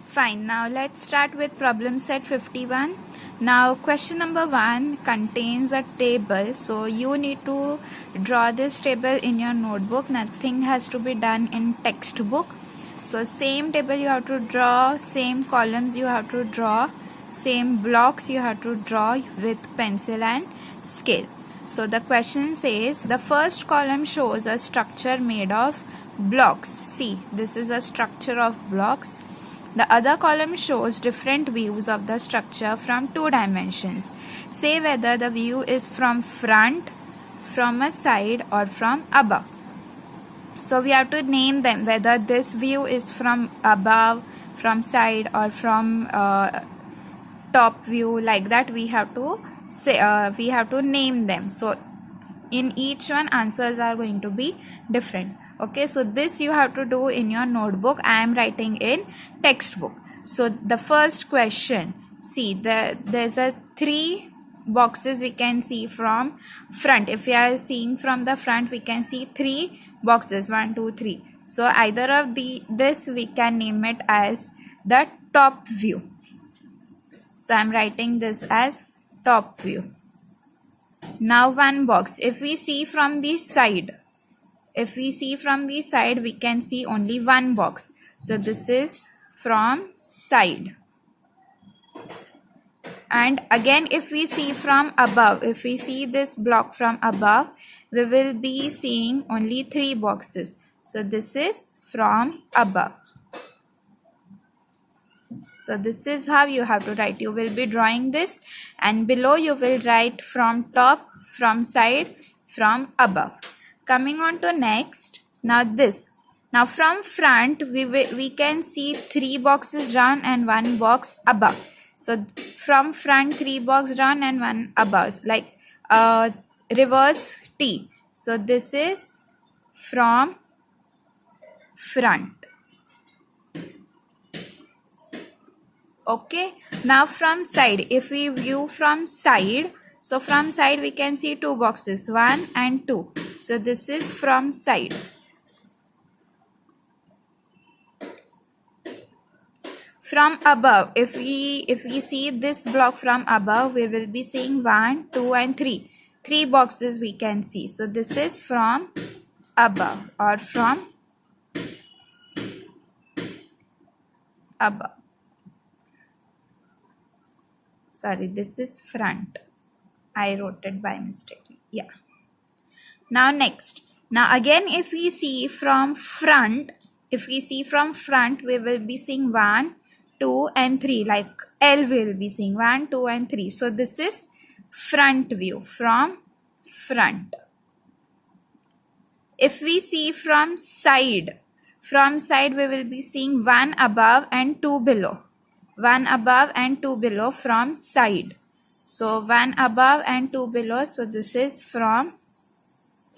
Fine, now let's start with problem set 51. Now question number 1 contains a table, so you need to draw this table in your notebook. Nothing has to be done in textbook. So same table you have to draw, same columns you have to draw, same blocks you have to draw with pencil and scale. So the question says the first column shows a structure made of blocks. See, this is a structure of blocks. The other column shows different views of the structure from 2 dimensions. Say whether the view is from front, from a side or from above. So we have to name them, whether this view is from above, from side or from top view, like that we have to say we have to name them. So in each one answers are going to be different. Okay, so this you have to do in your notebook. I am writing in textbook. So the first question, see there's a 3 boxes we can see from front. If we are seeing from the front, we can see 3 boxes, 1 2 3. So either of this we can name it as the top view. So I'm writing this as top view. Now one box, if we see from the side, we can see only one box. So this is from side. And again, if we see from above, if we see this block from above, we will be seeing only 3 boxes. So this is from above. So this is how you have to write. You will be drawing this, and below you will write from top, from side, from above. Coming on to next, now this. Now from front, we can see 3 boxes drawn and 1 box above. So from front, 3 boxes drawn and 1 above, like reverse T. So this is from front. Okay, now from side, if we view from side, so from side we can see 2 boxes, 1 and 2. So this is from side. From above, if we see this block from above, we will be seeing 1, 2 and 3. 3 boxes we can see. So this is from above or from above. Sorry, this is front. I wrote it by mistake. Yeah. Now next. Now again, if we see from front, we will be seeing 1, 2 and 3. Like L, we will be seeing 1, 2 and 3. So this is front view, from front. If we see from side, we will be seeing 1 above and 2 below. 1 above and 2 below from side. So 1 above and 2 below. So this is from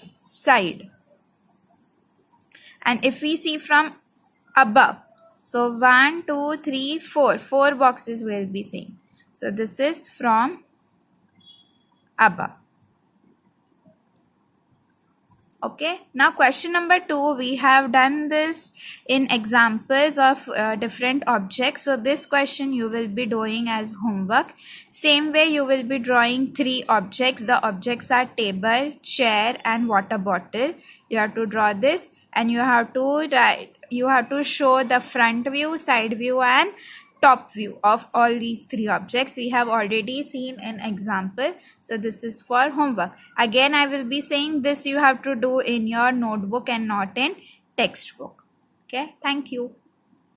side. And if we see from above, so 1, 2, 3, 4. 4 boxes we will be seeing. So this is from above. Okay, now question number 2, we have done this in examples of different objects. So this question you will be doing as homework. Same way you will be drawing 3 objects. The objects are table, chair and water bottle. You have to draw this, and you have to show the front view, side view and top view of all these 3 objects. We have already seen an example. So this is for homework. Again, I will be saying this you have to do in your notebook and not in textbook. Okay, thank you.